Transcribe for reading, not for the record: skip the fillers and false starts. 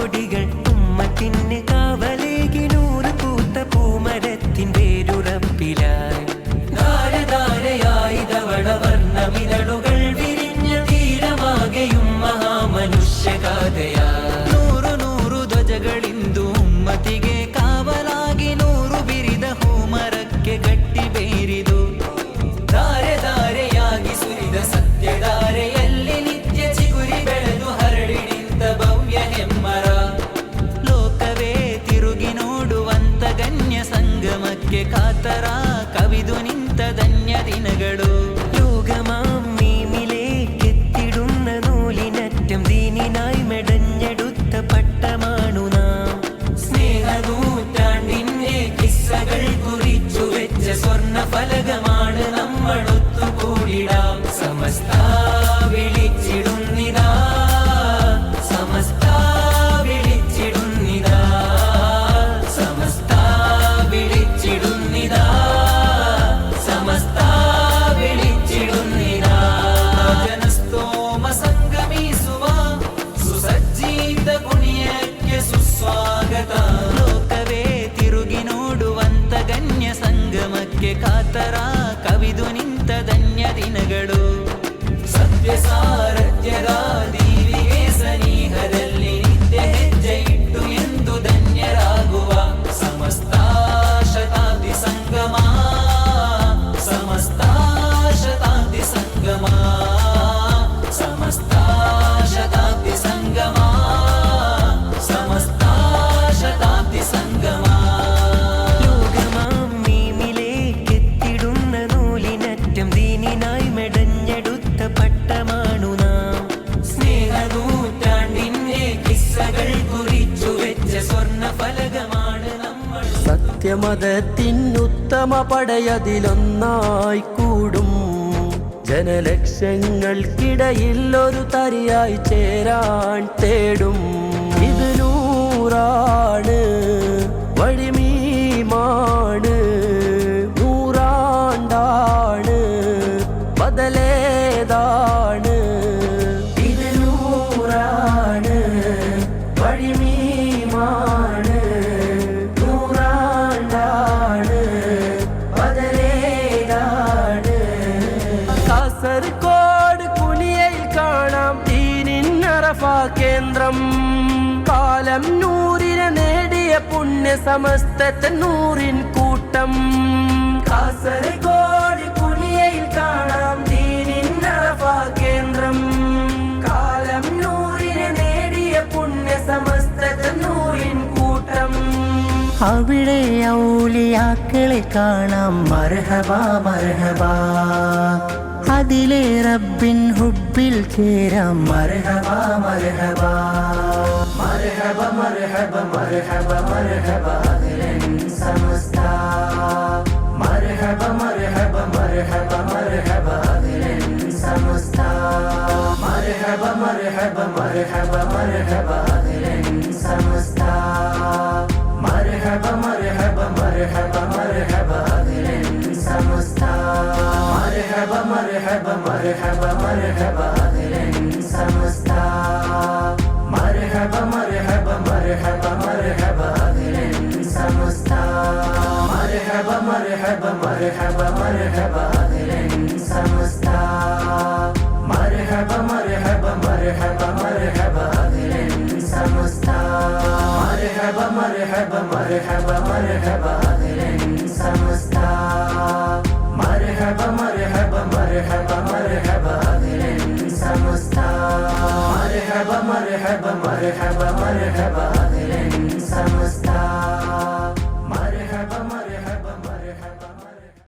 കൊടികൾ ഉമ്മത്തിന് കാവലേകി നൂറ് പൂത്ത പൂമരത്തിൻ വേരുറപ്പിലായി ധാരധാരയായി ധവളവർണ്ണമിതളുകൾ വിരിഞ്ഞ തീരമാകെയും മഹാമനുഷ്യഗാഥയാ നൂറു നൂറു ധ്വജಗಳಿಂದು ഉമ്മತಿಗೆ ಕಾವಲಾಗಿ ನೂರು ಬಿರಿದ ಹೋಮರಕ್ಕೆ ಗಟ್ಟಿ ಬೇರಿದು ಧಾರೆ ಧಾರೆಯಾಗಿ ಸುರಿದ ಸತ್ಯಧಾರೆಯಲ್ಲಿ ನಿತ್ಯ ಚಿಗುರಿ ಬೆಳೆದು ಹರಡಿ ನಿಂತ ಭವ್ಯ ಹೆಮ್ಮರ ಲೋಕವೇ ತಿರುಗಿ ನೋಡುವಂತ ಗಣ್ಯ ಸಂಗಮಕ್ಕೆ ಕಾತರ ಕವಿದು ನಿಂತ ಧನ್ಯ ದಿನಗಳು ലോകമാമിലെ കെത്തിടുന്ന നൂലിനറ്റം ദീനിനായി മെടഞ്ഞെടുത്ത പട്ടമാണു നാം സ്നേഹനൂറ്റാണ്ടിന്റെ കിസ്സകൾ കുറിച്ചു വെച്ച സ്വർണ്ണ ഫലകമാണ് നമ്മൾ ഒത്തുകൂടിടാം സമസ്ത വിളിച്ചിടുന്നിതാ സമസ്ത വിളിച്ചിടുന്നിതാ സമസ്ത വിളിച്ചിടുന്നിതാ സമസ്ത വിളിച്ചിടുന്നിതാ ಜನಸ್ತೋಮ ಸಂಗಮಿಸುವ ಸುಸಜ್ಜಿತ ಕುಣಿಯಕ್ಕೆ ಸುಸ್ವಾಗತ ಲೋಕವೇ ತಿರುಗಿ ನೋಡುವಂತ ಗಣ್ಯ ಸಂಗಮಕ್ಕೆ ಕಾತರ ಕವಿದು ನಿಂತ ಧನ್ಯ ದಿನಗಳು ಸತ್ಯ ಸಾರಥ್ಯದ ದೀವಿಗೆ ಸನಿಹದಲ್ಲಿ ನಿತ್ಯ ಹೆಜ್ಜೆ ಇಟ್ಟು ಎಂದು ಧನ್ಯರಾಗುವ ಸಮಸ್ತ ಶತಾಬ್ದಿ ಸಂಗಮ ಸಮಸ್ತ ಶತಾಬ್ದಿ ಸಂಗಮ ಸಮಸ್ತ ಶತಾಬ್ದಿ ಸಂಗಮ ಸಮಸ್ತ ಶತಾಬ್ದಿ ಸಂಗಮ ലോകമാമിലെ കെത്തിടുന്ന നൂലിനറ്റം ദീനിനായി മെടഞ്ഞെടുത്ത പട്ടമാണു നാം സ്നേഹനൂറ്റാണ്ടിന്റെ കിസ്സകൾ കുറിച്ചു വെച്ച സ്വർണ്ണ ഫലകമാണ് നമ്മൾ സത്യമതത്തിനുത്തമ പടയതിലൊന്നായി കൂടും ജനലക്ഷങ്ങൾക്കിടയിൽ ഒരു തരിയായി ചേരാൻ തേടും ഇത് നൂറാണ് വഴിമീമാണ് നൂറാണ്ടാണ് ബദലേതാണ് ഇത് നൂറാണ് വഴിമീമാണ് നൂറാണ്ടാണ് ബദലേതാണ് കാസർഗോഡ് കുനിയയിൽ കാണാം ദീനിൻ അറഫ കേന്ദ്രം കാലം നൂറിനെ നേടിയ പുണ്യ സമസ്തത്തെ നൂറിൻ കൂട്ടം കാസർഗോഡ് കുനിയയിൽ കാണാം ദീനിൻ അറഫ കേന്ദ്രം കാലം നൂറിനെ നേടിയ പുണ്യ സമസ്തത്തെ നൂറിൻ കൂട്ടം അവിടെ ഔലിയാക്കളെ കാണാം മർഹബ മർഹബ അതിലെ റബ്ബിൻ ഹുബ്ബിൽ ചേരാം മർഹബ മർഹബ മർഹബ മർഹബ മർഹബ മർഹബ അഹ്ലൻ സമസ്ത മർഹബ മർഹബ മർഹബ മർഹബ അഹ്ലൻ സമസ്ത മർഹബ മർഹബ മർഹബ മർഹബ അഹ്ലൻ സമസ്ത മർഹബ മർഹബ മർഹബ മർഹബ അഹ്ലൻ സമസ്ത മർഹബ മർഹബ മർഹബ മർഹബ അഹ്ലൻ സമസ്ത മർഹബ മർഹബ മർഹബ മർഹബ അഹ്ലൻ സമസ്ത മർഹബ മർഹബ മർഹബ മർഹബ അഹ്ലൻ സമസ്ത മർഹബ മർഹബ മർഹബ മർഹബ അഹ്ലൻ സമസ്ത മർഹബ മർഹബ മർഹബ മർഹബ അഹ്ലൻ സമസ്ത മർഹബ മർഹബ മർഹബ മർഹബ അഹ്ലൻ സമസ്ത മർഹബ മർഹബ മർഹബ മർഹബ